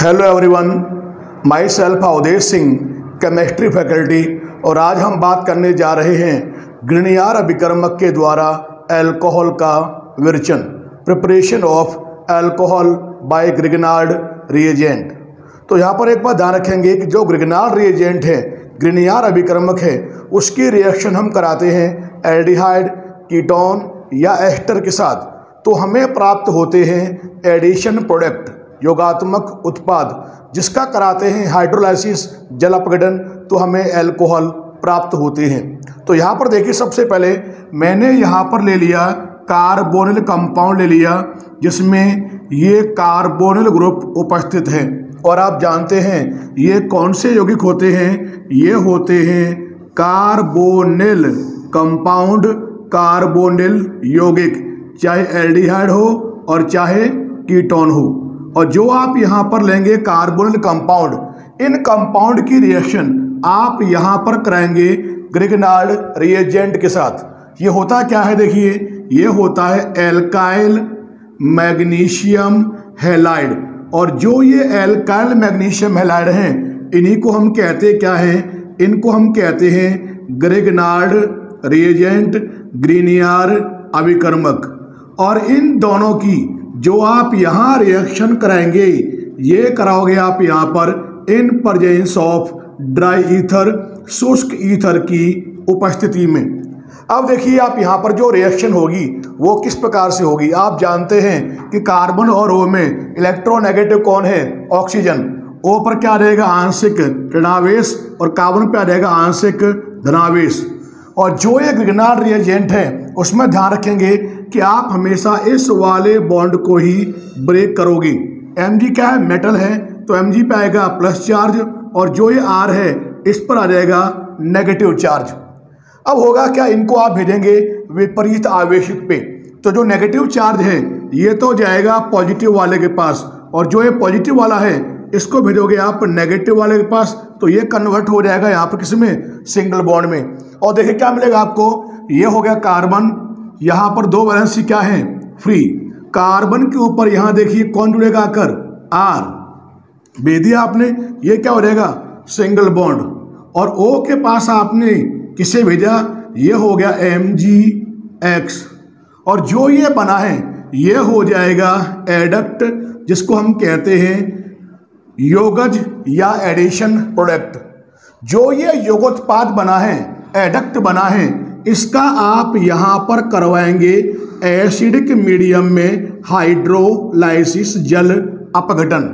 Hello everyone, myself Avdhesh Singh, chemistry faculty. और आज हम बात करने जा रहे हैं ग्रिग्नार्ड अभिकर्मक के द्वारा अल्कोहल का विरचन, preparation of alcohol by Grignard reagent. तो यहाँ पर एक बात ध्यान रखेंगे कि जो ग्रिग्नार्ड रिएजेंट है, ग्रिग्नार्ड अभिकर्मक है, उसकी रिएक्शन हम कराते हैं एल्डिहाइड, कीटोन या एस्टर के साथ, तो हमें प्राप्त होते हैं एडिशन प्रोडक्ट, योगात्मक उत्पाद, जिसका कराते हैं हाइड्रोलाइसिस, जल अपघटन, तो हमें अल्कोहल प्राप्त होते हैं। तो यहाँ पर देखिए, सबसे पहले मैंने यहाँ पर ले लिया कार्बोनिल कंपाउंड ले लिया, जिसमें ये कार्बोनिल ग्रुप उपस्थित है। और आप जानते हैं ये कौन से यौगिक होते हैं, ये होते हैं कार्बोनिल कंपाउंड, कार्बोनिल यौगिक, चाहे एल्डिहाइड हो और चाहे कीटोन हो। और जो आप यहाँ पर लेंगे कार्बोनिल कंपाउंड, इन कंपाउंड की रिएक्शन आप यहाँ पर कराएंगे ग्रिग्नार्ड रिएजेंट के साथ। ये होता क्या है, देखिए, ये होता है एल्काइल मैग्नीशियम हैलाइड। और जो ये एल्काइल मैग्नीशियम हैलाइड हैं, इन्हीं को हम कहते क्या हैं, इनको हम कहते हैं ग्रिग्नार्ड रिएजेंट, ग्रिग्नार्ड अभिकर्मक। और इन दोनों की जो आप यहाँ रिएक्शन कराएंगे, ये कराओगे आप यहाँ पर in presence of dry ether, शुष्क ईथर की उपस्थिति में। अब देखिए, आप यहाँ पर जो रिएक्शन होगी वो किस प्रकार से होगी। आप जानते हैं कि कार्बन और ओ में इलेक्ट्रोनेगेटिव कौन है, ऑक्सीजन। ओ पर क्या रहेगा, आंशिक ऋणावेश, और कार्बन पे आ जाएगा आंशिक धनावेश। और जो ये ग्रिग्नार्ड रिएजेंट है, उसमें ध्यान रखेंगे कि आप हमेशा इस वाले बॉन्ड को ही ब्रेक करोगे। Mg क्या है, मेटल है, तो Mg पे आएगा प्लस चार्ज, और जो ये R है, इस पर आ जाएगा नेगेटिव चार्ज। अब होगा क्या, इनको आप भेजेंगे विपरीत आवेशित पे, तो जो नेगेटिव चार्ज है ये तो जाएगा पॉजिटिव वाले के पास, और जो ये पॉजिटिव वाला है इसको भेजोगे आप नेगेटिव वाले के पास, तो ये कन्वर्ट हो जाएगा यहाँ पर किसमें, सिंगल बॉन्ड में। और देखिए क्या मिलेगा आपको, ये हो गया कार्बन, यहाँ पर दो वैलेंसी क्या है, फ्री। कार्बन के ऊपर यहाँ देखिए कौन जुड़ेगा आकर, R भेज दिया आपने, ये क्या हो जाएगा, सिंगल बॉन्ड। और O के पास आपने किसे भेजा, ये हो गया MgX। और जो ये बना है ये हो जाएगा एडक्ट, जिसको हम कहते हैं योगज या एडिशन प्रोडक्ट। जो ये योगोत्पाद बना है, एडक्ट बना है, इसका आप यहाँ पर करवाएंगे एसिडिक मीडियम में हाइड्रोलाइसिस, जल अपघटन।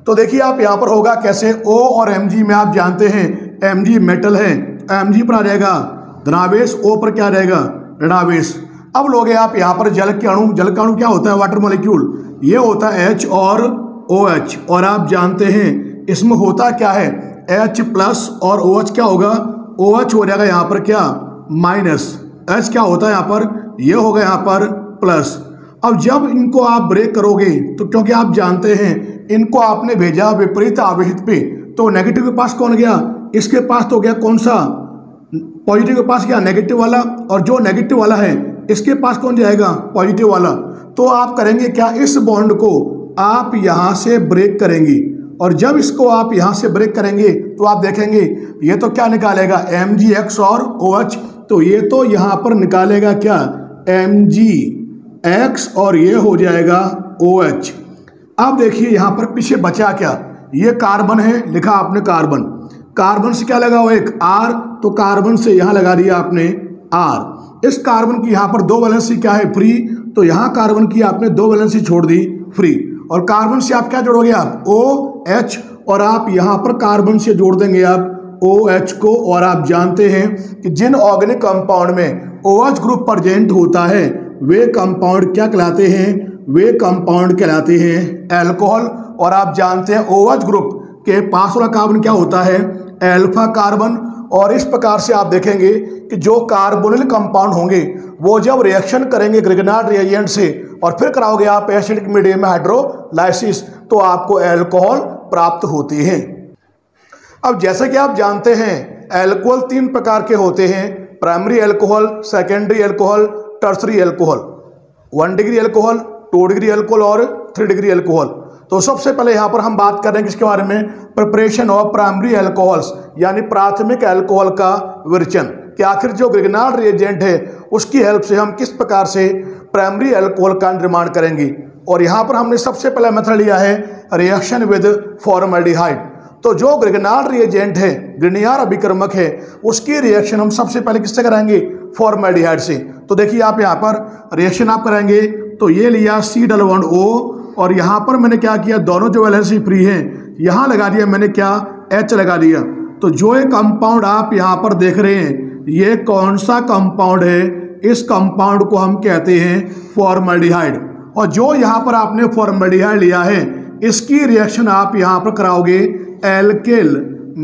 तो देखिए आप यहाँ पर होगा कैसे, O और Mg में आप जानते हैं Mg मेटल है, Mg पर आ जाएगा धनावेश, O पर क्या रहेगा, ऋणावेश। अब लोगे आप यहाँ पर जल के अणु, जल का अणु क्या होता है, वाटर मॉलिक्यूल, ये होता है H और OH। और आप जानते हैं इसमें होता क्या है, H प्लस और OH क्या होगा, OH हो जाएगा यहाँ पर क्या, माइनस, H क्या होता है यहाँ पर, ये होगा यहाँ पर प्लस। अब जब इनको आप ब्रेक करोगे, तो क्योंकि आप जानते हैं इनको आपने भेजा विपरीत आवेशित पे, तो नेगेटिव के पास कौन गया, इसके पास तो गया कौन सा, पॉजिटिव के पास गया नेगेटिव वाला, और जो नेगेटिव वाला है इसके पास कौन जाएगा, पॉजिटिव वाला। तो आप करेंगे क्या, इस बॉन्ड को आप यहाँ से ब्रेक करेंगे। और जब इसको आप यहाँ से ब्रेक करेंगे तो आप देखेंगे ये तो क्या निकालेगा, MgX और OH, तो ये तो यहाँ पर निकालेगा क्या, MgX, और ये हो जाएगा OH। अब देखिए यहाँ पर पीछे बचा क्या, ये कार्बन है, लिखा आपने कार्बन, कार्बन से क्या लगा हुआ एक R, तो कार्बन से यहाँ लगा दिया आपने R। इस कार्बन की यहाँ पर दो वैलेंसी क्या है, फ्री, तो यहाँ कार्बन की आपने दो वैलेंसी छोड़ दी, फ्री। और कार्बन से आप क्या जोड़ोगे, आप OH, और आप यहाँ पर कार्बन से जोड़ देंगे आप OH को। और आप जानते हैं कि जिन ऑर्गेनिक कंपाउंड में OH ग्रुप प्रेजेंट होता है, वे कंपाउंड क्या कहलाते हैं, वे कंपाउंड कहलाते हैं अल्कोहल। और आप जानते हैं OH ग्रुप के पास वाला कार्बन क्या होता है, अल्फा कार्बन। और इस प्रकार से आप देखेंगे कि जो कार्बोनिल कंपाउंड होंगे वो जब रिएक्शन करेंगे ग्रिग्नार्ड रिएजेंट से, और फिर कराओगे आप एसिडिक मीडियम में हाइड्रोलाइसिस, तो आपको अल्कोहल प्राप्त होते हैं। अब जैसे कि आप जानते हैं अल्कोहल तीन प्रकार के होते हैं, primary alcohol, secondary alcohol, tertiary alcohol. 1 degree alcohol, 2 degree alcohol और 3 डिग्री अल्कोहल। तो सबसे पहले यहाँ पर हम बात कर रहे हैं किसके बारे में, प्रिपरेशन ऑफ प्राइमरी एल्कोहल्स, यानी प्राथमिक अल्कोहल का विरचन, कि आखिर जो ग्रिग्नार्ड रिएजेंट है उसकी हेल्प से हम किस प्रकार से प्राइमरी अल्कोहल का निर्माण करेंगे। और यहाँ पर हमने सबसे पहला मेथड लिया है रिएक्शन विद फॉर्मल्डिहाइड। तो जो ग्रिग्नार्ड रिएजेंट है, ग्रिग्नियर अभिकर्मक है, उसकी रिएक्शन हम सबसे पहले किससे कराएंगे, फॉर्मल्डिहाइड से। तो देखिए आप यहाँ पर रिएक्शन आप कराएंगे, तो ये लिया C+O और यहाँ पर मैंने क्या किया, दोनों जो वैलेंसी फ्री है यहाँ लगा दिया मैंने, क्या H लगा दिया। तो जो एक कंपाउंड आप यहाँ पर देख रहे हैं, ये कौन सा कंपाउंड है, इस कंपाउंड को हम कहते हैं फॉर्मल्डिहाइड। और जो यहाँ पर आपने फॉर्मल्डिहाइड लिया है, इसकी रिएक्शन आप यहाँ पर कराओगे एल्किल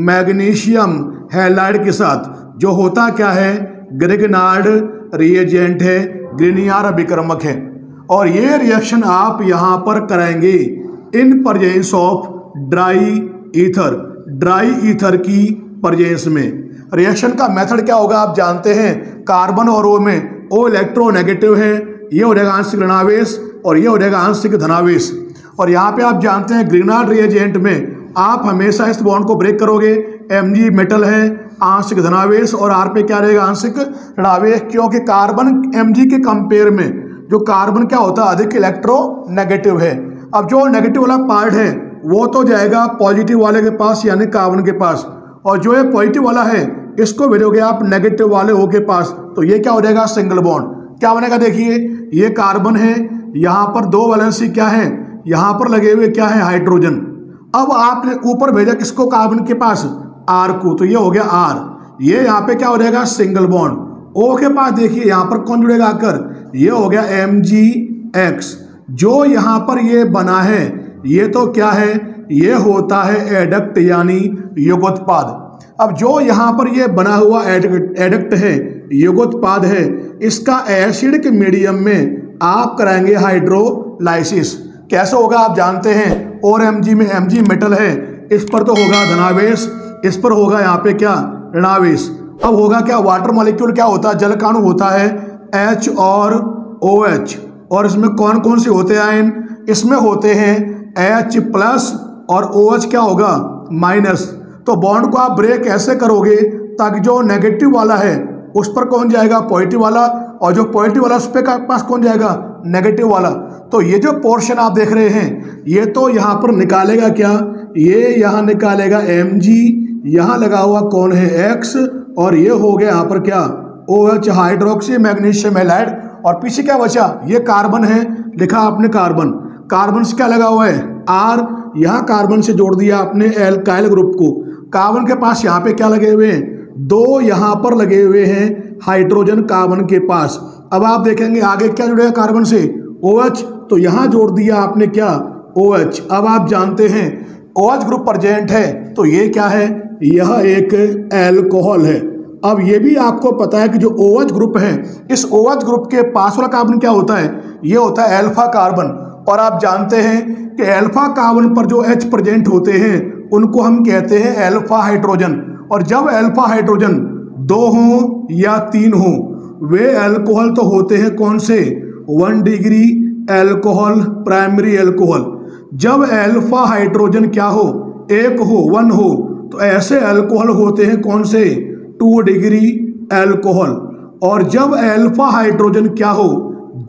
मैग्नीशियम हैलाइड के साथ, जो होता क्या है, ग्रिग्नार्ड रिएजेंट है, ग्रिग्नियर अभिकर्मक है। और ये रिएक्शन आप यहाँ पर कराएंगे in presence of dry ether की प्रेजेंस में। रिएक्शन का मेथड क्या होगा आप जानते हैं, कार्बन और O में O इलेक्ट्रोनेगेटिव है, ये हो जाएगा आंशिक ऋणावेश और ये हो जाएगा आंशिक धनावेश। और यहाँ पे आप जानते हैं ग्रिग्नार्ड रिएजेंट में आप हमेशा इस बॉन्ड को ब्रेक करोगे, Mg मेटल है, आंशिक धनावेश, और R पे क्या रहेगा, आंशिक ऋणावेश, क्योंकि कार्बन Mg के कंपेयर में जो कार्बन क्या होता है, अधिक इलेक्ट्रोनेगेटिव है। अब जो नेगेटिव वाला पार्ट है वो तो जाएगा पॉजिटिव वाले के पास, यानी कार्बन के पास, और जो ये पॉजिटिव वाला है इसको भेजोगे आप नेगेटिव वाले O के पास, तो ये क्या हो जाएगा, सिंगल बॉन्ड। क्या बनेगा, देखिए ये कार्बन है, यहाँ पर दो वैलेंसी क्या है, यहाँ पर लगे हुए क्या है, हाइड्रोजन। अब आपने ऊपर भेजा किसको, कार्बन के पास R को, तो ये हो गया R, ये यहाँ पे क्या हो जाएगा, सिंगल बॉन्ड। O के पास देखिए यहाँ पर कौन जुड़ेगा आकर, ये हो गया MgX। जो यहाँ पर ये बना है ये तो क्या है, ये होता है एडक्ट यानी युगोत्पाद। अब जो यहाँ पर ये बना हुआ एडक्ट है, युगोत्पाद है, इसका एसिडिक मीडियम में आप कराएंगे हाइड्रोलाइसिस। कैसे होगा आप जानते हैं, और Mg में Mg मेटल है, इस पर तो होगा धनावेश, इस पर होगा यहाँ पे क्या, ऋणावेश। अब होगा क्या, वाटर मॉलिक्यूल क्या होता है, जल काणु होता है H और OH, और इसमें कौन कौन से होते हैं आयन, इसमें होते हैं H+ और OH क्या होगा, माइनस। तो बॉन्ड को आप ब्रेक ऐसे करोगे ताकि जो नेगेटिव वाला है उस पर कौन जाएगा, पॉजिटिव वाला, और जो पॉजिटिव वाला उस पे पास कौन जाएगा, नेगेटिव वाला। तो ये जो पोर्शन आप देख रहे हैं ये तो यहाँ पर निकालेगा क्या, ये यहाँ निकालेगा Mg, यहाँ लगा हुआ कौन है X, और ये हो गया यहाँ पर क्या, OH हाइड्रोक्सी मैग्नीशियम हैलाइड, और पीछे क्या बचा, ये कार्बन है, लिखा आपने कार्बन, कार्बन से क्या लगा हुआ है R, यहाँ कार्बन से जोड़ दिया आपने एल्काइल ग्रुप को। कार्बन के पास यहाँ पे क्या लगे हुए हैं, दो यहाँ पर लगे हुए हैं हाइड्रोजन कार्बन के पास। अब आप देखेंगे आगे क्या जुड़ेगा कार्बन से, OH, तो यहाँ जोड़ दिया आपने क्या, OH। अब आप जानते हैं OH ग्रुप प्रेजेंट है, तो ये क्या है, यह एक एल्कोहल है। अब ये भी आपको पता है कि जो OH ग्रुप है, इस OH ग्रुप के पास वाला कार्बन क्या होता है, ये होता है अल्फा कार्बन। और आप जानते हैं कि अल्फा कार्बन पर जो H प्रेजेंट होते हैं उनको हम कहते हैं अल्फा हाइड्रोजन। और जब अल्फा हाइड्रोजन 2 हों या 3 हों, वे अल्कोहल तो होते हैं कौन से, 1 डिग्री अल्कोहल, प्राइमरी अल्कोहल। जब अल्फा हाइड्रोजन क्या हो, 1 हो, 1 हो, तो ऐसे अल्कोहल होते हैं कौन से, 2 डिग्री अल्कोहल। और जब अल्फा हाइड्रोजन क्या हो,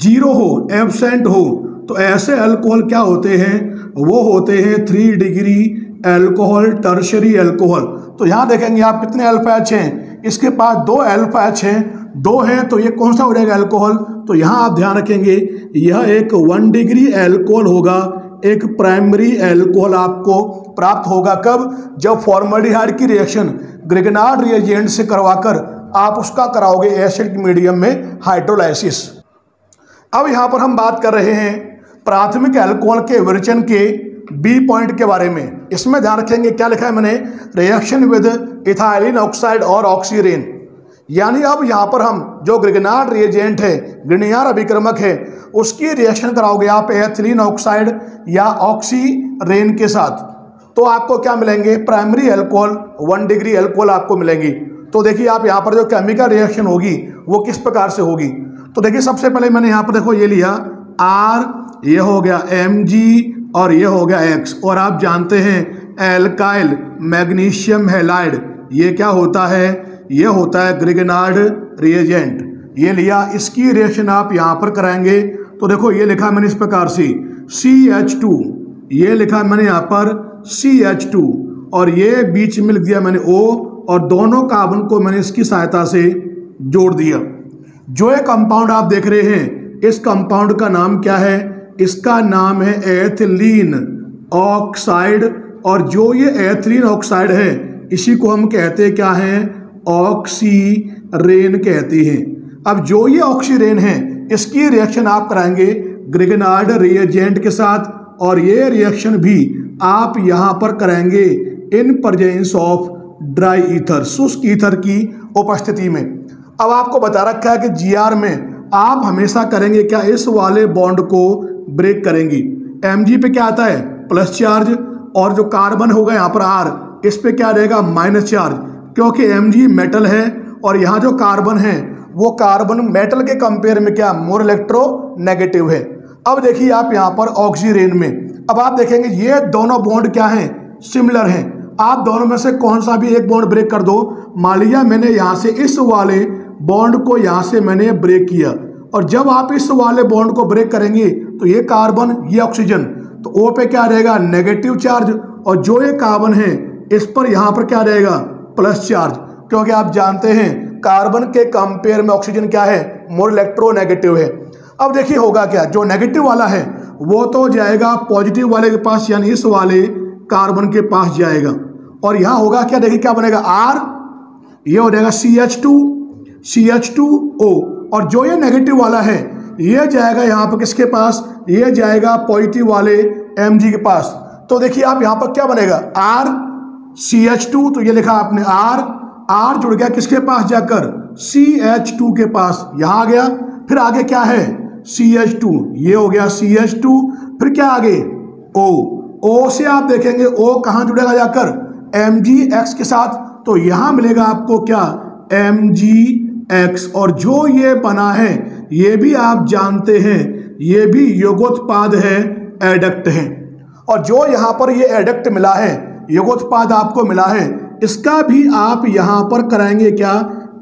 0 हो, एब्सेंट हो, तो ऐसे अल्कोहल क्या होते हैं, वो होते हैं 3 डिग्री अल्कोहल, टर्शरी अल्कोहल। तो यहाँ देखेंगे आप कितने अल्फा H हैं, इसके पास 2 अल्फा H हैं, 2 हैं, तो ये कौन सा हो जाएगा अल्कोहल। तो यहाँ आप ध्यान रखेंगे यह एक 1 डिग्री अल्कोहल होगा, एक प्राइमरी अल्कोहल आपको प्राप्त होगा कब, जब फॉर्मल्डिहाइड की रिएक्शन ग्रिग्नार्ड रिएजेंट से करवाकर आप उसका कराओगे एसिडिक मीडियम में हाइड्रोलाइसिस। अब यहाँ पर हम बात कर रहे हैं प्राथमिक अल्कोहल के विरचन के बी पॉइंट के बारे में। इसमें ध्यान रखेंगे क्या लिखा है मैंने, रिएक्शन विद इथाइलिन ऑक्साइड और ऑक्सीरेन। यानी अब यहाँ पर हम जो ग्रिग्नार्ड रिएजेंट है, ग्रिग्नियर अभिकर्मक है, उसकी रिएक्शन कराओगे आप एथिलीन ऑक्साइड या ऑक्सीरेन के साथ, तो आपको क्या मिलेंगे, प्राइमरी अल्कोहल, 1 डिग्री अल्कोहल आपको मिलेंगी। तो देखिए आप यहाँ पर जो केमिकल रिएक्शन होगी वो किस प्रकार से होगी। तो देखिए सबसे पहले मैंने यहाँ पर देखो ये लिया R, ये हो गया Mg और ये हो गया X। और आप जानते हैं एल्काइल मैग्नीशियम हैलाइड ये क्या होता है, ये होता है ग्रिगनार्ड रिएजेंट। ये लिया, इसकी रिएक्शन आप यहाँ पर कराएंगे तो देखो ये लिखा मैंने इस प्रकार से CH2, ये लिखा मैंने यहाँ पर CH2 और ये बीच में लिख दिया मैंने O और दोनों कार्बन को मैंने इसकी सहायता से जोड़ दिया। जो ये कंपाउंड आप देख रहे हैं इस कंपाउंड का नाम क्या है, इसका नाम है एथिलीन ऑक्साइड। और जो ये एथिलीन ऑक्साइड है इसी को हम कहते हैं क्या है, ऑक्सीरेन कहते हैं। अब जो ये ऑक्सीरेन है इसकी रिएक्शन आप कराएंगे ग्रिगनार्ड रिएजेंट के साथ और ये रिएक्शन भी आप यहाँ पर कराएंगे in presence of dry ether, शुष्क ईथर की उपस्थिति में। अब आपको बता रखा है कि जीआर में आप हमेशा करेंगे क्या, इस वाले बॉन्ड को ब्रेक करेंगे। Mg पे क्या आता है प्लस चार्ज और जो कार्बन होगा यहाँ पर R इस पे क्या रहेगा माइनस चार्ज, क्योंकि Mg मेटल है और यहाँ जो कार्बन है वो कार्बन मेटल के कंपेयर में क्या मोर इलेक्ट्रोनेगेटिव है। अब देखिए आप यहाँ पर ऑक्सीरेन में अब आप देखेंगे ये दोनों बॉन्ड क्या हैं, सिमिलर हैं। आप दोनों में से कौन सा भी एक बॉन्ड ब्रेक कर दो। मान लिया मैंने यहाँ से इस वाले बॉन्ड को यहाँ से मैंने ब्रेक किया और जब आप इस वाले बॉन्ड को ब्रेक करेंगे तो ये कार्बन ये ऑक्सीजन तो O पे क्या रहेगा नेगेटिव चार्ज और जो ये कार्बन है इस पर यहाँ पर क्या रहेगा प्लस चार्ज, क्योंकि आप जानते हैं कार्बन के कंपेयर में ऑक्सीजन क्या है मोर इलेक्ट्रोनेगेटिव है। अब देखिए होगा क्या, जो नेगेटिव वाला है वो तो जाएगा पॉजिटिव वाले के पास यानी इस वाले कार्बन के पास जाएगा और यहाँ होगा क्या, देखिए क्या बनेगा R, ये हो जाएगा CH2O और जो ये नेगेटिव वाला है ये जाएगा यहाँ पर किसके पास, ये जाएगा पॉजिटिव वाले Mg के पास। तो देखिए आप यहाँ पर क्या बनेगा R CH2 तो ये लिखा आपने R जुड़ गया किसके पास जाकर CH2 के पास, यहाँ आ गया। फिर आगे क्या है CH2, ये हो गया CH2, फिर क्या आगे O से आप देखेंगे O कहाँ जुड़ेगा जाकर MgX के साथ, तो यहाँ मिलेगा आपको क्या MgX। और जो ये बना है ये भी आप जानते हैं ये भी योगोत्पाद है, एडक्ट है। और जो यहाँ पर ये एडक्ट मिला है योगोत्पाद आपको मिला है इसका भी आप यहाँ पर कराएंगे क्या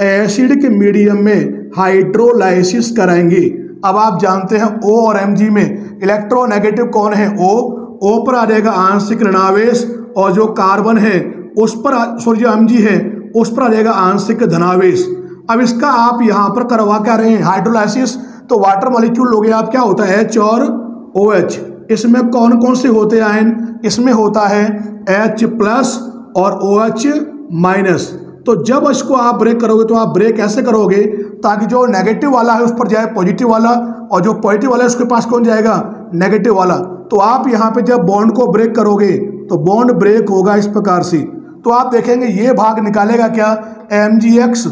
एसिडिक मीडियम में हाइड्रोलाइसिस कराएंगे। अब आप जानते हैं O और Mg में इलेक्ट्रोनेगेटिव कौन है, O पर आ जाएगा आंशिक ऋणावेश और जो कार्बन है उस पर सॉरी जो Mg है उस पर आ जाएगा आंशिक धनावेश। अब इसका आप यहाँ पर करवा क्या रहे हैं हाइड्रोलाइसिस, तो वाटर मॉलिक्यूल लोगे आप क्या होता है H और OH। इसमें कौन कौन से होते हैं आयन, इसमें होता है H प्लस और OH माइनस। तो जब इसको आप ब्रेक करोगे तो आप ब्रेक ऐसे करोगे ताकि जो नेगेटिव वाला है उस पर जाए पॉजिटिव वाला और जो पॉजिटिव वाला है उसके पास कौन जाएगा नेगेटिव वाला। तो आप यहाँ पे जब बॉन्ड को ब्रेक करोगे तो बॉन्ड ब्रेक होगा इस प्रकार से। तो आप देखेंगे ये भाग निकालेगा क्या MgX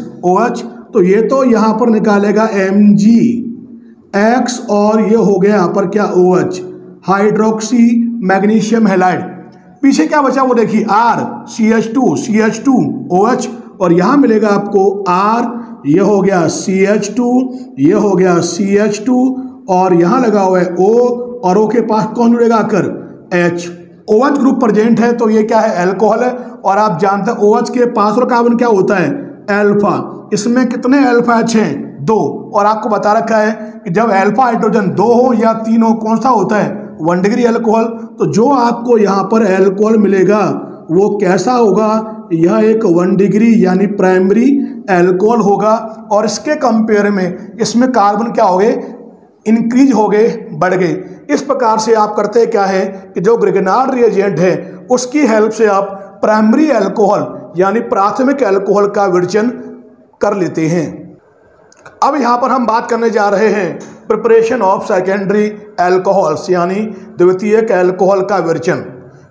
तो ये तो यहाँ पर निकालेगा MgX और ये हो गया यहाँ पर क्या OH हाइड्रोक्सी मैग्नीशियम हैलाइड। पीछे क्या बचा वो देखिए R CH2OH और यहाँ मिलेगा आपको R, ये हो गया CH2, ये हो गया CH2 और यहाँ लगा हुआ है O और O के पास कौन जुड़ेगा आकर H। OH ग्रुप प्रेजेंट है तो ये क्या है अल्कोहल है और आप जानते हैं OH के पास और कार्बन क्या होता है अल्फा। इसमें कितने अल्फा H हैं 2 और आपको बता रखा है कि जब अल्फा हाइड्रोजन 2 हो या 3 हो कौन सा होता है 1 डिग्री अल्कोहल। तो जो आपको यहाँ पर अल्कोहल मिलेगा वो कैसा होगा, यह एक 1 डिग्री यानी प्राइमरी अल्कोहल होगा और इसके कंपेयर में इसमें कार्बन क्या हो गए इंक्रीज हो गए बढ़ गए। इस प्रकार से आप करते क्या है कि जो ग्रिगनार्ड रिएजेंट है उसकी हेल्प से आप प्राइमरी अल्कोहल यानी प्राथमिक अल्कोहल का विरचन कर लेते हैं। अब यहाँ पर हम बात करने जा रहे हैं प्रिपरेशन ऑफ सेकेंडरी अल्कोहल्स यानी द्वितीयक अल्कोहल का विरचन।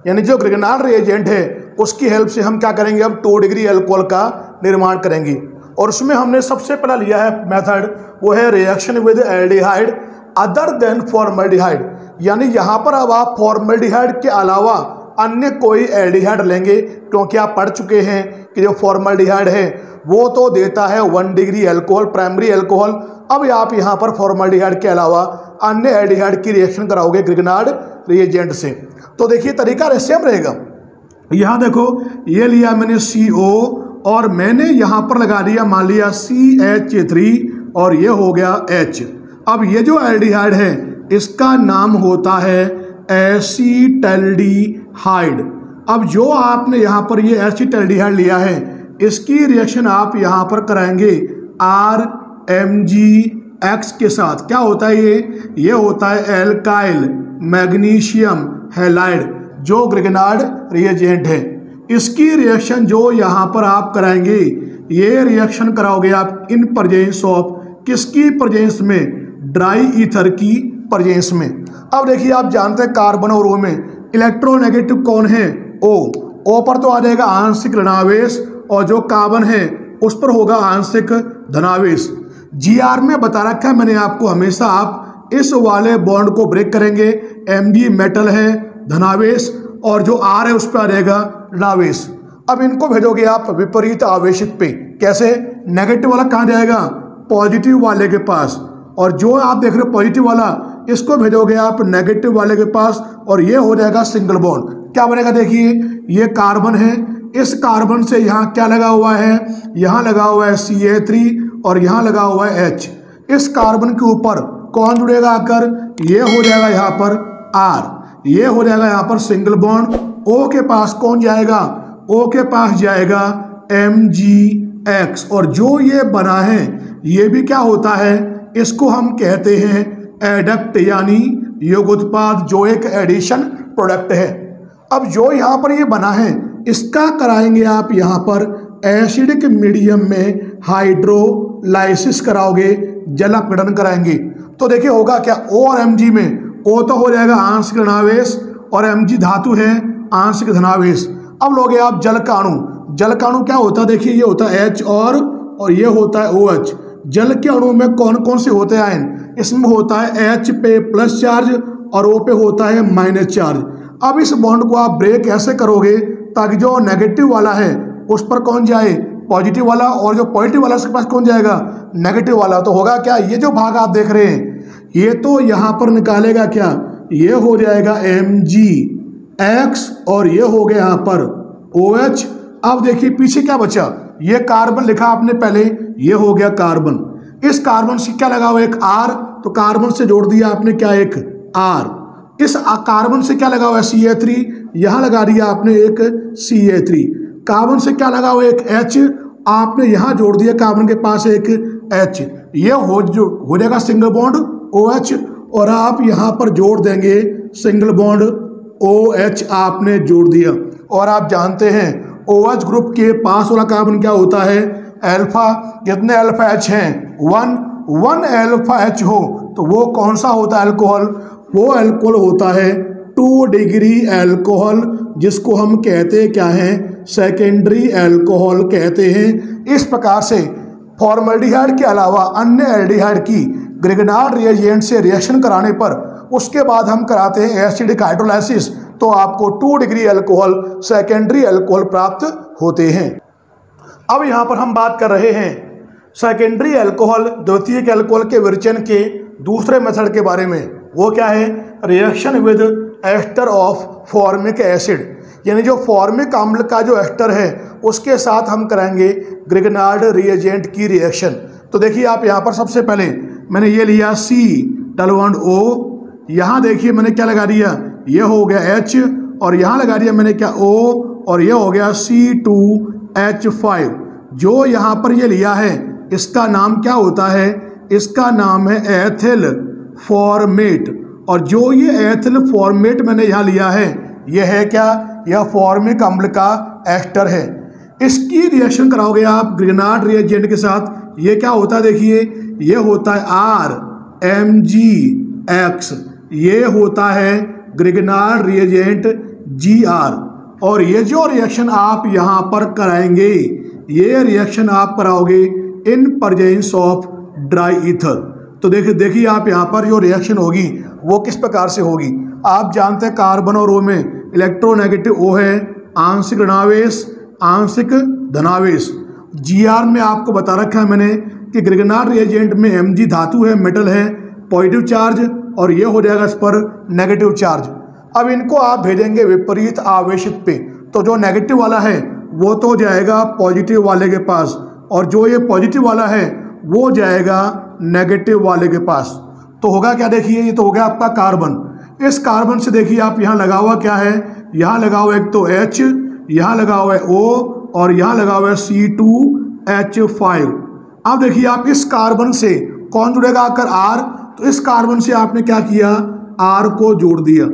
यानी जो ग्रिगनार्ड रिएजेंट है उसकी हेल्प से हम क्या करेंगे अब 2 डिग्री अल्कोहल का निर्माण करेंगे और उसमें हमने सबसे पहला लिया है मेथड वो है reaction with aldehyde other than formaldehyde. यानी यहाँ पर अब आप फॉर्मल्डिहाइड के अलावा अन्य कोई एल्डिहाइड लेंगे क्योंकि आप पढ़ चुके हैं कि जो फॉर्मल्डिहाइड है वो तो देता है 1 डिग्री अल्कोहल, प्राइमरी अल्कोहल। अब आप यहाँ पर फॉर्मल्डिहाइड के अलावा अन्य एल्डिहाइड की रिएक्शन कराओगे ग्रिग्नार्ड रिएजेंट से। तो देखिए तरीका सेम रहेगा। यहाँ देखो ये लिया मैंने CO और मैंने यहाँ पर लगा दिया मान लिया CH3 और ये हो गया H। अब ये जो एल्डिहाइड है इसका नाम होता है एसीटल्डिहाइड। अब जो आपने यहाँ पर ये एसीटल्डिहाइड लिया है इसकी रिएक्शन आप यहाँ पर कराएंगे RMgX के साथ। क्या होता है ये होता है एल्काइल मैग्नीशियम हैलाइड जो ग्रिग्नार्ड रिएजेंट है। इसकी रिएक्शन जो यहाँ पर आप कराएंगे ये रिएक्शन कराओगे आप इन प्रेजेंस ऑफ किसकी प्रेजेंस में, ड्राई ईथर की प्रेजेंस में। अब देखिए आप जानते हैं कार्बन और O में इलेक्ट्रोनेगेटिव कौन है, O पर तो आ जाएगा आंशिक ऋणावेश और जो कार्बन है उस पर होगा आंशिक धनावेश। GR में बता रखा है मैंने आपको, हमेशा आप इस वाले बॉन्ड को ब्रेक करेंगे। Mg मेटल है धनावेश और जो R है उस पर आ जाएगा ऋणावेश। अब इनको भेजोगे आप विपरीत आवेशित पे। कैसे, नेगेटिव वाला कहाँ जाएगा, पॉजिटिव वाले के पास, और जो आप देख रहे हो पॉजिटिव वाला इसको भेजोगे आप नेगेटिव वाले के पास और ये हो जाएगा सिंगल बॉन्ड। क्या बनेगा, देखिए ये कार्बन है, इस कार्बन से यहाँ क्या लगा हुआ है, यहाँ लगा हुआ है CA3 और यहाँ लगा हुआ है H। इस कार्बन के ऊपर कौन जुड़ेगा आकर, ये हो जाएगा यहाँ पर R, ये हो जाएगा यहाँ पर सिंगल बॉन्ड। O के पास कौन जाएगा, O के पास जाएगा MgX और जो ये बना है ये भी क्या होता है, इसको हम कहते हैं एडक्ट यानी योग उत्पाद जो एक एडिशन प्रोडक्ट है। अब जो यहाँ पर ये बना है इसका कराएंगे आप यहाँ पर एसिडिक मीडियम में हाइड्रोलाइसिस कराओगे, जलापीड़न कराएंगे। तो देखिए होगा क्या, O और Mg में O तो हो जाएगा आंशिक ऋणावेश और Mg धातु है आंशिक धनावेश। अब लोगे आप जल का अणु। जल का अणु क्या होता है, देखिए ये होता है H और ये होता है OH। जल के अणु में कौन कौन से होते हैं आयन, इसमें होता है H पे प्लस चार्ज और O पे होता है माइनस चार्ज। अब इस बॉन्ड को आप ब्रेक ऐसे करोगे ताकि जो नेगेटिव वाला है उस पर कौन जाए, पॉजिटिव वाला, और जो पॉजिटिव वाला उसके पास कौन जाएगा, नेगेटिव वाला। तो होगा क्या, ये जो भाग आप देख रहे हैं ये तो यहाँ पर निकालेगा क्या, ये हो जाएगा MgX और ये हो गया यहाँ पर OH। अब देखिए पीछे क्या बचा, ये कार्बन लिखा आपने पहले, ये हो गया कार्बन। इस कार्बन से क्या लगा हुआ एक R, तो कार्बन से जोड़ दिया आपने क्या एक R। इस कार्बन से क्या लगा हुआ है CA3, यहाँ लगा दिया आपने एक CA3। कार्बन से क्या लगा हुआ एक H, आपने यहाँ जोड़ दिया कार्बन के पास एक H। ये हो जाएगा सिंगल बॉन्ड OH और आप यहाँ पर जोड़ देंगे सिंगल बॉन्ड OH आपने जोड़ दिया। और आप जानते हैं OH ग्रुप के पास वाला कार्बन क्या होता है, अल्फा। कितने अल्फा H हैं, 1 अल्फा H हो तो वो कौन सा होता है अल्कोहल, वो अल्कोहल होता है 2 डिग्री अल्कोहल, जिसको हम कहते हैं क्या है, सेकेंडरी अल्कोहल कहते हैं। इस प्रकार से फॉर्मल्डिहाइड के अलावा अन्य एल्डिहाइड की ग्रिग्नार्ड रिएजेंट से रिएक्शन कराने पर उसके बाद हम कराते हैं एसिडिक हाइड्रोलाइसिस, तो आपको 2 डिग्री अल्कोहल सेकेंडरी अल्कोहल प्राप्त होते हैं। अब यहाँ पर हम बात कर रहे हैं सेकेंडरी अल्कोहल, द्वितीयक अल्कोहल के विरचन के दूसरे मेथड के बारे में। वो क्या है, reaction with ester of formic acid, यानी जो फॉर्मिक अम्ल का जो एस्टर है उसके साथ हम कराएंगे ग्रिग्नार्ड रिएजेंट की रिएक्शन। तो देखिए आप यहाँ पर सबसे पहले मैंने ये लिया C डबल बॉन्ड O, यहाँ देखिए मैंने क्या लगा दिया, ये हो गया H और यहाँ लगा दिया मैंने क्या O और ये हो गया C2H5। जो यहाँ पर ये लिया है इसका नाम क्या होता है, इसका नाम है एथिल फॉर्मेट। और जो ये एथिल फॉर्मेट मैंने यहाँ लिया है ये है क्या, यह फॉर्मिक अम्ल का एस्टर है। इसकी रिएक्शन कराओगे आप ग्रिग्नार्ड रिएजेंट के साथ। ये क्या होता है, देखिए ये होता है RMgX, ये होता है ग्रिग्नार्ड रिएजेंट GR। और ये जो रिएक्शन आप यहाँ पर कराएंगे ये रिएक्शन आप कराओगे in presence of dry ether. तो देखिए आप यहाँ पर जो रिएक्शन होगी वो किस प्रकार से होगी। आप जानते हैं कार्बन और O में इलेक्ट्रोनेगेटिव O है, आंशिक ऋणावेश आंशिक धनावेश। GR में आपको बता रखा है मैंने कि ग्रिगनार्ड रिएजेंट में Mg धातु है, मेटल है, पॉजिटिव चार्ज, और ये हो जाएगा इस पर नेगेटिव चार्ज। अब इनको आप भेजेंगे विपरीत आवेशित पे, तो जो नेगेटिव वाला है वो तो जाएगा पॉजिटिव वाले के पास, और जो ये पॉजिटिव वाला है वो जाएगा नेगेटिव वाले के पास। तो होगा क्या, देखिए ये तो हो गया आपका कार्बन। इस कार्बन से देखिए आप यहाँ लगा हुआ क्या है, यहाँ लगा हुआ एक तो H, यहाँ लगा हुआ है O, और यहाँ लगा हुआ है C2H5। अब देखिए आप इस कार्बन से कौन जुड़ेगा आकर R, तो इस कार्बन से आपने क्या किया, R को जोड़ दिया।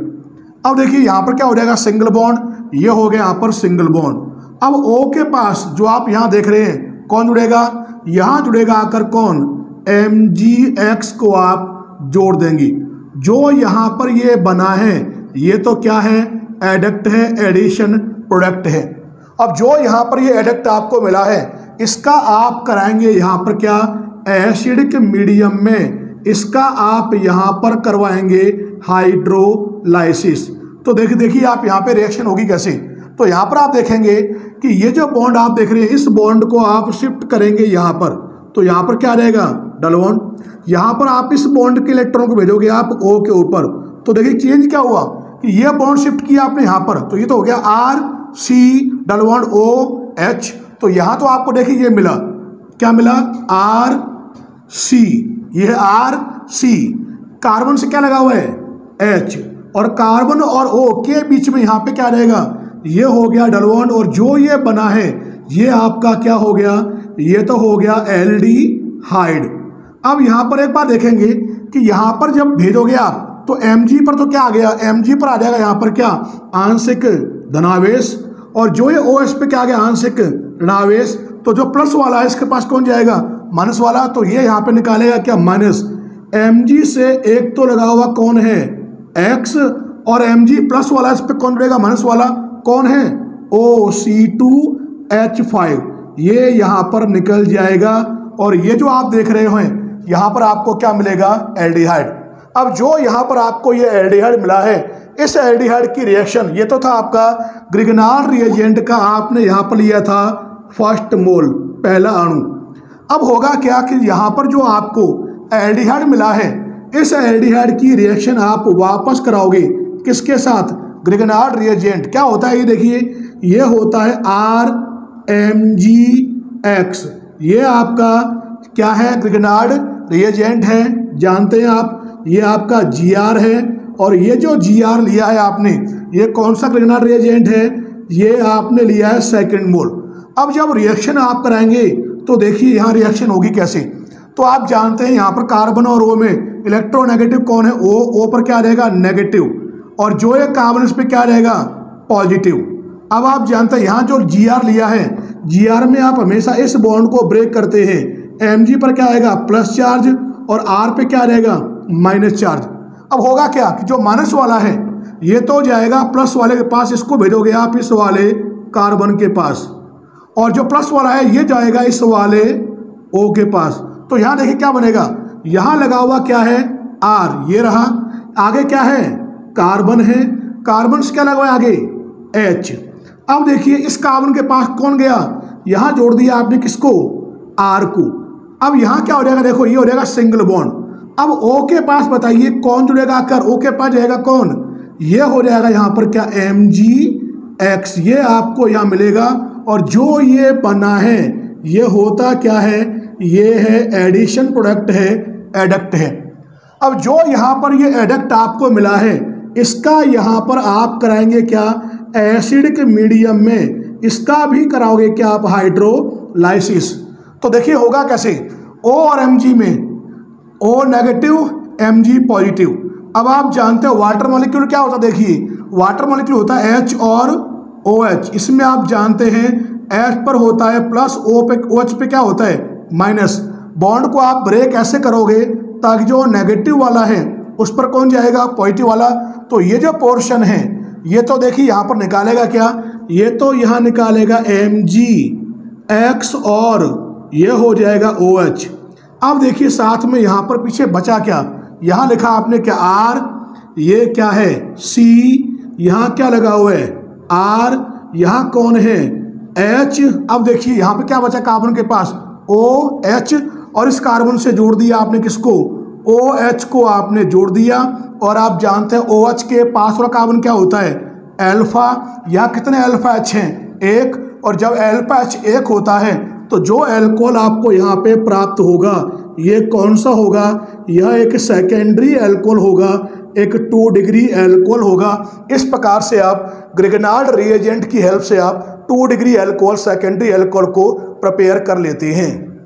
अब देखिए यहाँ पर क्या हो जाएगा, सिंगल बॉन्ड, ये हो गया यहाँ पर सिंगल बॉन्ड। अब O के पास जो आप यहाँ देख रहे हैं कौन जुड़ेगा, यहाँ जुड़ेगा आकर कौन, MgX को आप जोड़ देंगे। जो यहाँ पर ये बना है ये तो क्या है, एडक्ट है, एडिशन प्रोडक्ट है। अब जो यहाँ पर ये एडक्ट आपको मिला है इसका आप कराएंगे यहाँ पर क्या, एसिडिक मीडियम में इसका आप यहाँ पर करवाएंगे हाइड्रोलाइसिस। तो देखिए आप यहाँ पे रिएक्शन होगी कैसे। तो यहाँ पर आप देखेंगे कि ये जो बॉन्ड आप देख रहे हैं इस बॉन्ड को आप शिफ्ट करेंगे यहाँ पर, तो यहाँ पर क्या रहेगा, डबल बॉन्ड। यहाँ पर आप इस बॉन्ड के इलेक्ट्रॉन को भेजोगे आप O के ऊपर, तो देखिए चेंज क्या हुआ कि ये बॉन्ड शिफ्ट किया आपने यहाँ पर, तो ये तो हो गया RC डबल बॉन्ड OH। तो यहाँ तो आपको देखिए ये मिला, क्या मिला, RC, ये है RC, कार्बन से क्या लगा हुआ है H, और कार्बन और O के बीच में यहाँ पे क्या रहेगा, ये हो गया डबल बॉन्ड, और जो ये बना है ये आपका क्या हो गया, ये तो हो गया एल्डिहाइड। अब यहाँ पर एक बार देखेंगे कि यहाँ पर जब भेजोगे आप तो Mg पर तो क्या आ गया, Mg पर आ जाएगा यहाँ पर क्या, आंशिक धनावेश, और जो ये OH पे क्या आ गया, आंशिक ऋणावेश। तो जो प्लस वाला है इसके पास कौन जाएगा, माइनस वाला, तो ये यहाँ पे निकालेगा क्या, माइनस। Mg से एक तो लगा हुआ कौन है, X, और Mg प्लस वाला इस पे कौन रहेगा, माइनस वाला कौन है, O, C2H5, ये यहाँ पर निकल जाएगा। और ये जो आप देख रहे हैं यहाँ पर आपको क्या मिलेगा, एल्डिहाइड। अब जो यहाँ पर आपको ये एल्डिहाइड मिला है, इस एल्डिहाइड की रिएक्शन, ये तो था आपका ग्रिगनार्ड रिएजेंट का, आपने यहाँ पर लिया था फर्स्ट मोल, पहला अणु। अब होगा क्या कि यहाँ पर जो आपको एल्डिहाइड मिला है इस एल्डिहाइड की रिएक्शन आप वापस कराओगे किसके साथ, ग्रिगनार्ड रिएजेंट। क्या होता है ये देखिए, ये होता है RMgX, ये आपका क्या है, ग्रिगनार्ड रिएजेंट है, जानते हैं आप। ये आपका Gr है, और ये जो Gr लिया है आपने, ये कौन सा ग्रिगनार्ड रिएजेंट है, ये आपने लिया है सेकंड मोल। अब जब रिएक्शन आप कराएंगे तो देखिए यहाँ रिएक्शन होगी कैसे। तो आप जानते हैं यहाँ पर कार्बन और O में इलेक्ट्रोनेगेटिव कौन है, O पर क्या रहेगा, नेगेटिव, और जो ये कार्बन इस पर क्या रहेगा, पॉजिटिव। अब आप जानते हैं यहाँ जो Gr लिया है, Gr में आप हमेशा इस बॉन्ड को ब्रेक करते हैं, Mg पर क्या आएगा, प्लस चार्ज, और R पे क्या रहेगा, माइनस चार्ज। अब होगा क्या कि जो माइनस वाला है ये तो जाएगा प्लस वाले के पास, इसको भेजोगे आप इस वाले कार्बन के पास, और जो प्लस वाला है ये जाएगा इस वाले O के पास। तो यहाँ देखिए क्या बनेगा, यहाँ लगा हुआ क्या है, R, ये रहा, आगे क्या है, कार्बन है, कार्बन से क्या लगा हुआ है आगे, H। अब देखिए इस कार्बन के पास कौन गया, यहाँ जोड़ दिया आपने किसको, R को। अब यहाँ क्या हो जाएगा, देखो ये हो जाएगा सिंगल बॉन्ड। अब O के पास बताइए कौन जुड़ेगा आकर, O के पास जाएगा कौन, ये हो जाएगा यहाँ पर क्या, MgX, ये आपको यहाँ मिलेगा। और जो ये बना है ये होता क्या है, ये है एडिशन प्रोडक्ट है, एडक्ट है। अब जो यहाँ पर ये एडक्ट आपको मिला है इसका यहाँ पर आप कराएंगे क्या, एसिडिक मीडियम में इसका भी कराओगे क्या आप, हाइड्रोलाइसिस। तो देखिए होगा कैसे, O और Mg में O नेगेटिव, Mg पॉजिटिव। अब आप जानते हो वाटर मॉलिक्यूल क्या होता है, देखिए वाटर मॉलिक्यूल होता है H और OH। इसमें आप जानते हैं H पर होता है प्लस, OH पे क्या होता है माइनस। बॉन्ड को आप ब्रेक ऐसे करोगे ताकि जो नेगेटिव वाला है उस पर कौन जाएगा, पॉजिटिव वाला। तो ये जो पोर्शन है ये तो देखिए यहाँ पर निकालेगा क्या, ये तो यहाँ निकालेगा MgX, और ये हो जाएगा OH। अब देखिए साथ में यहाँ पर पीछे बचा क्या, यहाँ लिखा आपने क्या, R, ये क्या है C, यहाँ क्या लगा हुआ है R, यहाँ कौन है H, अब देखिए यहाँ पे क्या बचा कार्बन के पास OH, और इस कार्बन से जोड़ दिया आपने किसको, OH को आपने जोड़ दिया। और आप जानते हैं OH के पास वाला कार्बन क्या होता है, अल्फा। यहाँ कितने अल्फा H हैं, एक, और जब अल्फा H एक होता है तो जो अल्कोहल आपको यहाँ पे प्राप्त होगा ये कौन सा होगा, यह एक सेकेंडरी अल्कोहल होगा, एक 2 डिग्री अल्कोहल होगा। इस प्रकार से आप ग्रिगनार्ड रिएजेंट की हेल्प से आप 2 डिग्री अल्कोहल, सेकेंडरी अल्कोहल को प्रिपेयर कर लेते हैं।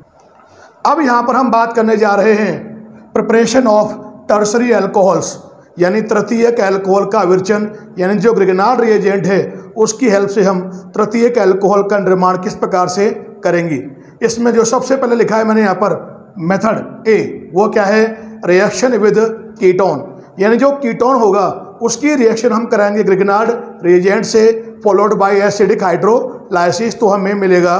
अब यहाँ पर हम बात करने जा रहे हैं प्रिपरेशन ऑफ टर्सरी अल्कोहल्स, यानी तृतीयक अल्कोहल का विरचन, यानी जो ग्रिगनार्ड रिएजेंट है उसकी हेल्प से हम तृतीयक अल्कोहल का निर्माण किस प्रकार से करेंगे। इसमें जो सबसे पहले लिखा है मैंने यहाँ पर मेथड ए, वो क्या है, रिएक्शन विद कीटोन, यानी जो कीटोन होगा उसकी रिएक्शन हम कराएंगे ग्रिगनार्ड रिएजेंट से, फॉलोड बाय एसिडिक हाइड्रोलाइसिस, तो हमें मिलेगा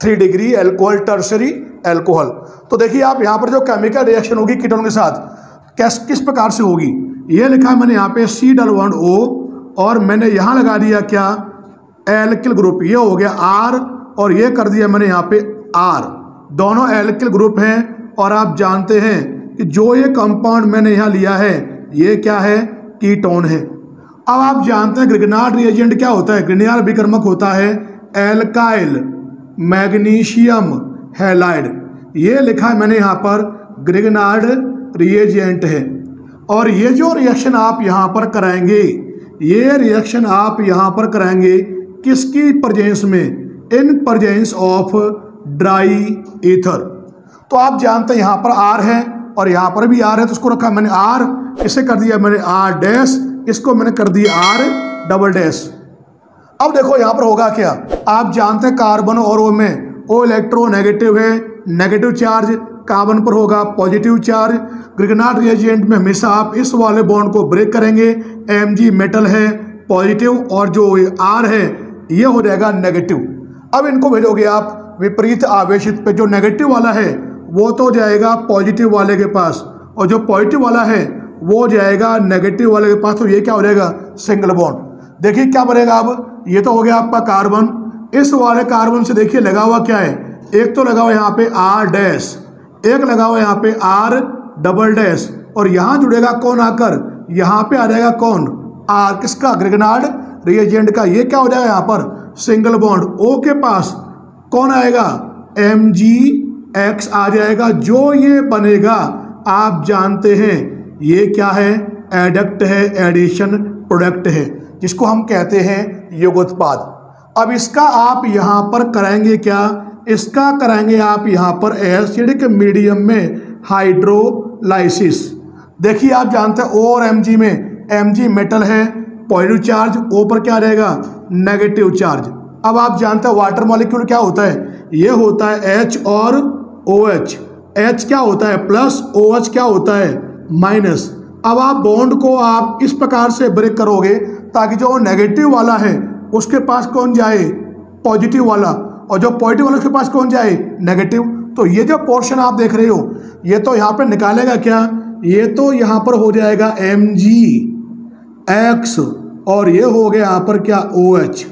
3 डिग्री अल्कोहल, टर्सरी अल्कोहल। तो देखिए आप यहाँ पर जो केमिकल रिएक्शन होगी कीटोन के साथ किस प्रकार से होगी, ये लिखा है मैंने यहाँ पे C+O, और मैंने यहाँ लगा दिया क्या, एल्किल ग्रुप, ये हो गया R, और ये कर दिया मैंने यहाँ पे R, दोनों एल्किल ग्रुप हैं। और आप जानते हैं कि जो ये कंपाउंड मैंने यहाँ लिया है ये क्या है, कीटोन है। अब आप जानते हैं ग्रिगनार्ड रिएजेंट क्या होता है, ग्रिगनार्ड अभिकर्मक होता है एल्काइल मैग्नीशियम हैलाइड, ये लिखा है मैंने यहाँ पर ग्रिगनार्ड रिएजेंट है। और ये जो रिएक्शन आप यहाँ पर कराएंगे, ये रिएक्शन आप यहाँ पर कराएंगे किसकी प्रेजेंस में, in presence of dry ether. तो आप जानते हैं यहाँ पर R है और यहाँ पर भी R है, तो उसको रखा मैंने R, इसे कर दिया मैंने R', इसको मैंने कर दिया R'। अब देखो यहाँ पर होगा क्या, आप जानते हैं कार्बन और O में O इलेक्ट्रोनेगेटिव है, नेगेटिव चार्ज, कार्बन पर होगा पॉजिटिव चार्ज। ग्रिगनार्ड रिएजेंट में हमेशा आप इस वाले बॉन्ड को ब्रेक करेंगे, Mg मेटल है पॉजिटिव, और जो R है ये हो जाएगा नेगेटिव। अब इनको भेजोगे आप विपरीत आवेशित पे, जो नेगेटिव वाला है वो तो जाएगा पॉजिटिव वाले के पास, और जो पॉजिटिव वाला है वो जाएगा नेगेटिव वाले के पास। तो ये क्या हो जाएगा, सिंगल बॉन्ड। देखिए क्या बनेगा, अब ये तो हो गया आपका कार्बन, इस वाले कार्बन से देखिए लगा हुआ क्या है, एक तो लगा हुआ यहाँ पे R', एक लगा हुआ यहाँ पे R', और यहाँ जुड़ेगा कौन आकर, यहाँ पे आ जाएगा कौन, R, किसका, ग्रिगनार्ड रिएजेंट का। ये क्या हो जाएगा यहाँ पर, सिंगल बॉन्ड। O के पास कौन आएगा, MgX आ जाएगा। जो ये बनेगा आप जानते हैं ये क्या है, एडक्ट है, एडिशन प्रोडक्ट है, जिसको हम कहते हैं युग्मोत्पाद। अब इसका आप यहाँ पर कराएंगे क्या, इसका कराएंगे आप यहाँ पर एसिडिक मीडियम में हाइड्रोलाइसिस। देखिए आप जानते हैं O और Mg में, Mg मेटल है पॉजिटिव चार्ज, O पर क्या रहेगा, नेगेटिव चार्ज। अब आप जानते हैं वाटर मॉलिक्यूल क्या होता है, ये होता है H और OH, H क्या होता है प्लस, OH क्या होता है माइनस। अब आप बॉन्ड को आप इस प्रकार से ब्रेक करोगे ताकि जो नेगेटिव वाला है उसके पास कौन जाए, पॉजिटिव वाला, और जो पॉजिटिव वाले के पास कौन जाए, नेगेटिव। तो ये जो पोर्शन आप देख रहे हो ये तो यहाँ पे निकालेगा क्या, ये तो यहाँ पर हो जाएगा Mgx, और ये हो गया यहाँ पर क्या, OH।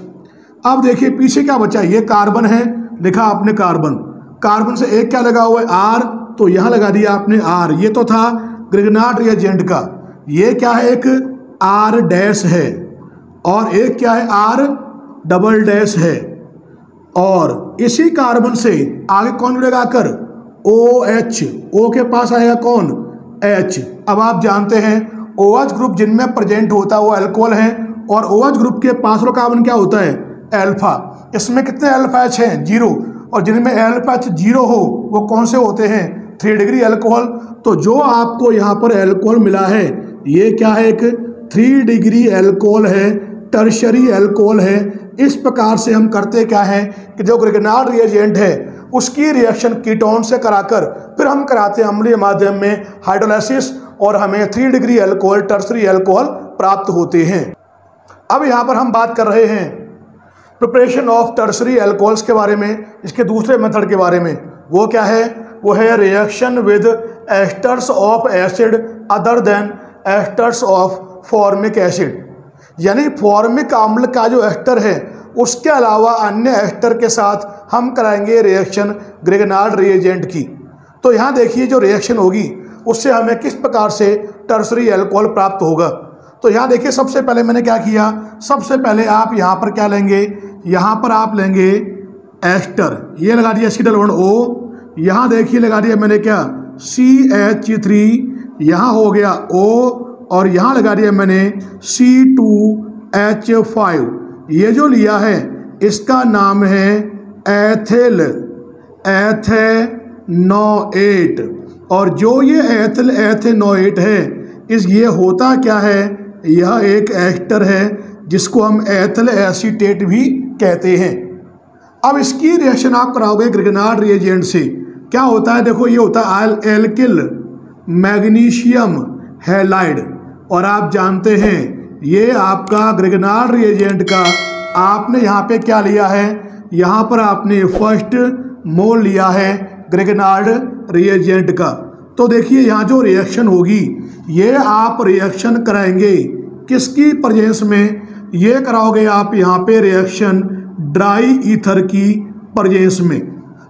अब देखिए पीछे क्या बचा, ये कार्बन है, लिखा आपने कार्बन, कार्बन से एक क्या लगा हुआ है, R, तो यहाँ लगा दिया आपने R। ये तो था ग्रिगनार्ड रिएजेंट का, ये क्या है, एक R' है, और एक क्या है, R" है, और इसी कार्बन से आगे कौन जुड़ेगा आकर, OH, O के पास आएगा कौन, H। अब आप जानते हैं OH ग्रुप जिनमें प्रेजेंट होता है वो अल्कोहल है, और OH ग्रुप के पास वाला कार्बन क्या होता है, अल्फा। इसमें कितने अल्फा H हैं, 0, और जिनमें अल्फा H 0 हो वो कौन से होते हैं, 3 डिग्री अल्कोहल। तो जो आपको यहाँ पर अल्कोहल मिला है ये क्या है, एक 3 डिग्री अल्कोहल है, टर्शरी अल्कोहल है। इस प्रकार से हम करते क्या है कि जो ग्रिगनार्ड रिएजेंट है उसकी रिएक्शन कीटोन से कराकर फिर हम कराते हैं अम्लीय माध्यम में हाइड्रोलाइसिस, और हमें 3 डिग्री अल्कोहल, टर्शरी अल्कोहल प्राप्त होते हैं। अब यहाँ पर हम बात कर रहे हैं प्रिपरेशन ऑफ टर्शरी अल्कोहल्स के बारे में, इसके दूसरे मेथड के बारे में। वो क्या है, वो है reaction with asters of acid other than asters of formic acid, यानी फॉर्मिक अम्ल का जो एस्टर है उसके अलावा अन्य एस्टर के साथ हम कराएंगे रिएक्शन ग्रिगनार्ड रिएजेंट की। तो यहाँ देखिए जो रिएक्शन होगी उससे हमें किस प्रकार से टर्सरी अल्कोहल प्राप्त होगा। तो यहाँ देखिए सबसे पहले मैंने क्या किया, सबसे पहले आप यहाँ पर क्या लेंगे, यहाँ पर आप लेंगे एस्टर, ये लगा दिया एसिडल बॉन्ड O, यहाँ देखिए लगा दिया मैंने क्या CH3, यहाँ हो गया O, और यहाँ लगा दिया मैंने C2H5। ये जो लिया है इसका नाम है एथिल एथेनोएट। और जो ये एथिल एथेनोएट है ये होता क्या है, यह एक एस्टर है जिसको हम एथिल एसीटेट भी कहते हैं। अब इसकी रिएक्शन आप कराओगे ग्रिगनार्ड रिएजेंट से, क्या होता है देखो, ये होता है एल्किल मैग्नीशियम हैलाइड, और आप जानते हैं ये आपका ग्रिगनार्ड रिएजेंट का आपने यहाँ पे क्या लिया है, यहाँ पर आपने फर्स्ट मोल लिया है ग्रिगनार्ड रिएजेंट का। तो देखिए यहाँ जो रिएक्शन होगी ये आप रिएक्शन कराएंगे किसकी प्रेजेंस में, ये कराओगे आप यहाँ पे रिएक्शन ड्राई ईथर की प्रेजेंस में।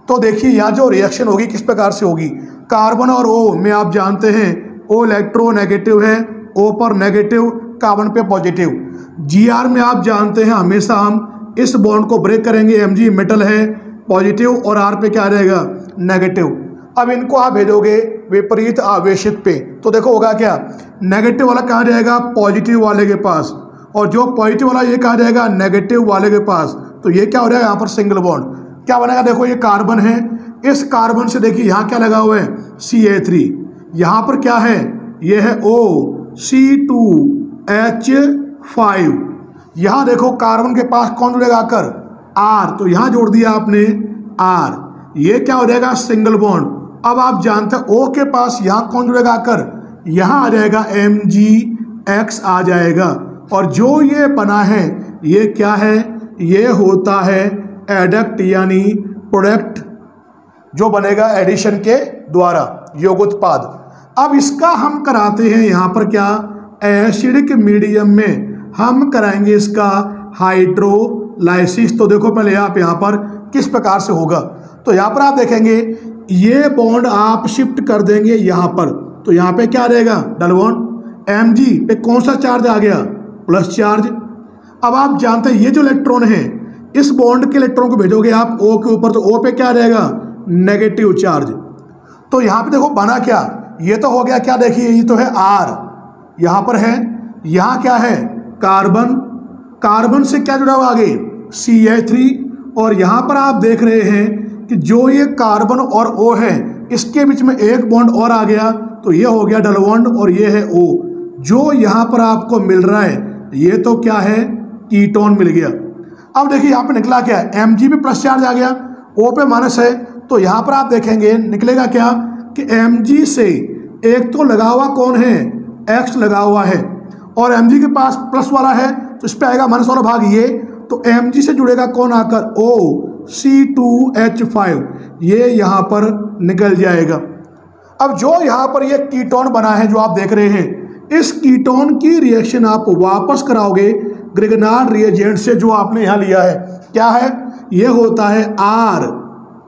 तो देखिए यहाँ जो रिएक्शन होगी किस प्रकार से होगी, कार्बन और O में आप जानते हैं O इलेक्ट्रोनेगेटिव है, O पर नेगेटिव, कार्बन पे पॉजिटिव। Gr में आप जानते हैं हमेशा हम इस बॉन्ड को ब्रेक करेंगे, Mg मेटल है पॉजिटिव और R पे क्या रहेगा नेगेटिव। अब इनको आप भेजोगे विपरीत आवेशित पे, तो देखो होगा क्या, नेगेटिव वाला कहाँ जाएगा पॉजिटिव वाले के पास, और जो पॉजिटिव वाला ये कहाँ जाएगा नेगेटिव वाले के पास। तो ये क्या हो जाएगा यहाँ पर सिंगल बॉन्ड, क्या बनेगा देखो ये कार्बन है, इस कार्बन से देखिए यहाँ क्या लगा हुआ है Ca3, यहाँ पर क्या है ये है O C2H5, यहाँ देखो कार्बन के पास कौन जुड़ेगा आकर R, तो यहाँ जोड़ दिया आपने R, ये क्या हो जाएगा सिंगल बॉन्ड। अब आप जानते हैं O के पास यहाँ कौन जुड़ेगा आकर, यहाँ आ जाएगा MgX आ जाएगा, और जो ये बना है ये क्या है, ये होता है एडक्ट यानी प्रोडक्ट जो बनेगा एडिशन के द्वारा योगोत्पाद। अब इसका हम कराते हैं यहाँ पर क्या एसिडिक मीडियम में हम कराएंगे इसका हाइड्रोलाइसिस। तो देखो पहले आप यहाँ पर किस प्रकार से होगा, तो यहाँ पर आप देखेंगे ये बॉन्ड आप शिफ्ट कर देंगे यहाँ पर, तो यहाँ पे क्या रहेगा डबल बॉन्ड, Mg पे कौन सा चार्ज आ गया प्लस चार्ज। अब आप जानते हैं ये जो इलेक्ट्रॉन है इस बॉन्ड के इलेक्ट्रॉन को भेजोगे आप O के ऊपर, तो O पे क्या रहेगा नेगेटिव चार्ज। तो यहाँ पे देखो बना क्या, ये तो हो गया क्या, देखिए ये तो है R, यहाँ पर है, यहाँ क्या है कार्बन, कार्बन से क्या जुड़ा हुआ आगे CH3, और यहाँ पर आप देख रहे हैं कि जो ये कार्बन और O है इसके बीच में एक बॉन्ड और आ गया, तो ये हो गया डबल बॉन्ड और ये है O। जो यहाँ पर आपको मिल रहा है ये तो क्या है कीटोन मिल गया। अब देखिए यहाँ पे निकला क्या है, Mg पे प्लस चार्ज आ गया, O पे माइनस है, तो यहाँ पर आप देखेंगे निकलेगा क्या कि Mg से एक तो लगा हुआ कौन है X लगा हुआ है, और Mg के पास प्लस वाला है तो इस पे आएगा माइनस वाला भाग ये, तो Mg से जुड़ेगा कौन आकर O C2H5, ये यहाँ पर निकल जाएगा। अब जो यहाँ पर ये कीटोन बना है जो आप देख रहे हैं, इस कीटोन की रिएक्शन आप वापस कराओगे ग्रिगनार्ड रिएजेंट से जो आपने यहाँ लिया है, क्या है ये होता है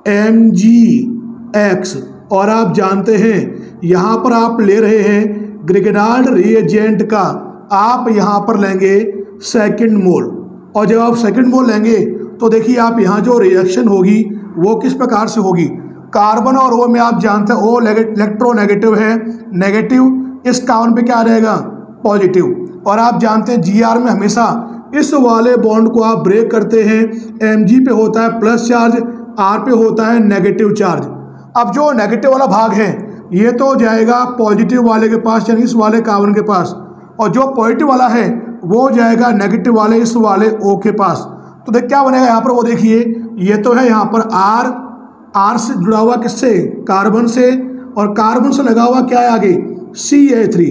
RMgX, और आप जानते हैं यहाँ पर आप ले रहे हैं ग्रिगनार्ड रिएजेंट का आप यहाँ पर लेंगे सेकंड मोल, और जब आप सेकंड मोल लेंगे तो देखिए आप यहाँ जो रिएक्शन होगी वो किस प्रकार से होगी, कार्बन और O में आप जानते हैं O इलेक्ट्रोनेगेटिव है नेगेटिव, इस कार्बन पे क्या रहेगा पॉजिटिव, और आप जानते हैं Gr में हमेशा इस वाले बॉन्ड को आप ब्रेक करते हैं, Mg पे होता है प्लस चार्ज, R पे होता है नेगेटिव चार्ज। अब जो नेगेटिव वाला भाग है ये तो जाएगा पॉजिटिव वाले के पास यानी इस वाले कार्बन के पास, और जो पॉजिटिव वाला है वो जाएगा नेगेटिव वाले इस वाले O के पास। तो देख क्या बनेगा यहाँ पर, वो देखिए ये तो है यहाँ पर R से जुड़ा हुआ किससे कार्बन से, और कार्बन से लगा हुआ क्या है आगे Ca3।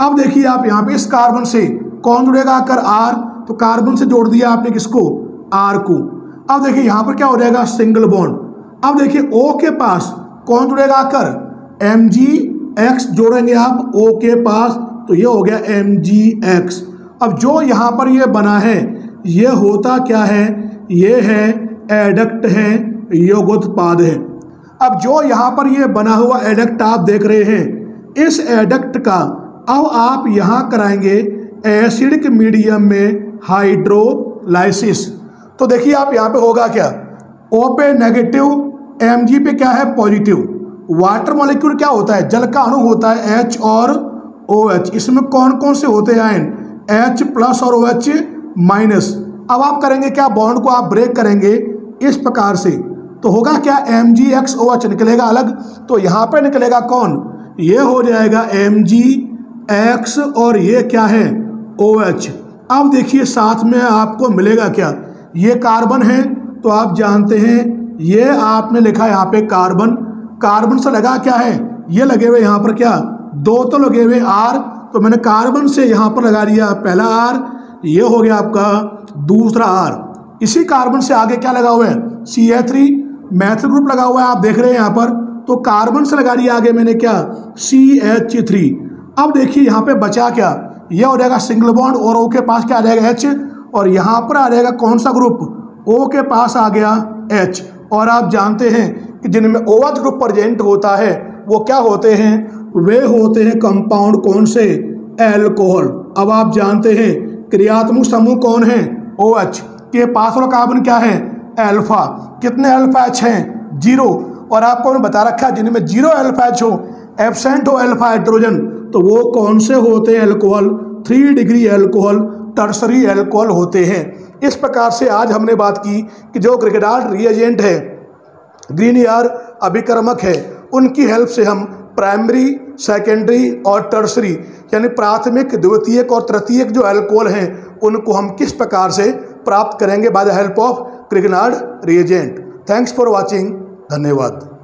अब देखिए आप यहाँ पे इस कार्बन से कौन जुड़ेगा आकर R, तो कार्बन से जोड़ दिया आपने किसको R को। अब देखिए यहाँ पर क्या हो जाएगा सिंगल बॉन्ड। अब देखिए O के पास कौन जुड़ेगा आकर Mgx जोड़ेंगे आप O के पास, तो ये हो गया Mgx। अब जो यहाँ पर ये बना है ये होता क्या है, ये है एडक्ट है, योगोत्पाद है। अब जो यहाँ पर ये बना हुआ एडक्ट आप देख रहे हैं, इस एडक्ट का अब आप यहाँ कराएंगे एसिडिक मीडियम में हाइड्रोलाइसिस। तो देखिए आप यहाँ पे होगा क्या, O पे नेगेटिव, Mg पे क्या है पॉजिटिव। वाटर मॉलिक्यूल क्या होता है, जल का अणु होता है H और OH। इसमें कौन कौन से होते हैं आयन, H प्लस और OH माइनस। अब आप करेंगे क्या, बॉन्ड को आप ब्रेक करेंगे इस प्रकार से, तो होगा क्या MgXOH निकलेगा अलग। तो यहाँ पे निकलेगा कौन, ये हो जाएगा MgX और ये क्या है OH। अब देखिए साथ में आपको मिलेगा क्या, ये कार्बन है तो आप जानते हैं ये आपने लिखा यहाँ पे कार्बन, कार्बन से लगा क्या है, ये लगे हुए यहाँ पर क्या, दो तो लगे हुए R, तो मैंने कार्बन से यहाँ पर लगा दिया पहला R, ये हो गया आपका दूसरा R। इसी कार्बन से आगे क्या लगा हुआ है, CH3 मैथिल ग्रुप लगा हुआ है, आप देख रहे हैं यहाँ पर, तो कार्बन से लगा दिया आगे मैंने क्या, CH3। अब देखिए यहाँ पे बचा क्या, ये हो जाएगा सिंगल बॉन्ड और O के पास क्या आ जाएगा H, और यहाँ पर आ जाएगा कौन सा ग्रुप, O के पास आ गया H। और आप जानते हैं कि जिनमें OH ग्रुप प्रेजेंट होता है वो क्या होते हैं, वे होते हैं कंपाउंड कौन से, एल्कोहल। अब आप जानते हैं क्रियात्मक समूह कौन है, OH के पास वाला कार्बन क्या है, अल्फा। कितने अल्फा H हैं, 0। और आपको मैंने बता रखा है जिनमें 0 अल्फा H हो, एब्सेंट हो अल्फा हाइड्रोजन, तो वो कौन से होते हैं, alcohol, 3 degree alcohol, tertiary alcohol होते हैं। इस प्रकार से आज हमने बात की कि जो ग्रिगनार्ड रिएजेंट है, ग्रीनियर अभिकर्मक है, उनकी हेल्प से हम प्राइमरी, सेकेंडरी और टर्सरी यानी प्राथमिक, द्वितीयक और तृतीयक जो अल्कोहल हैं उनको हम किस प्रकार से प्राप्त करेंगे by the help of Grignard reagent. Thanks for watching, धन्यवाद।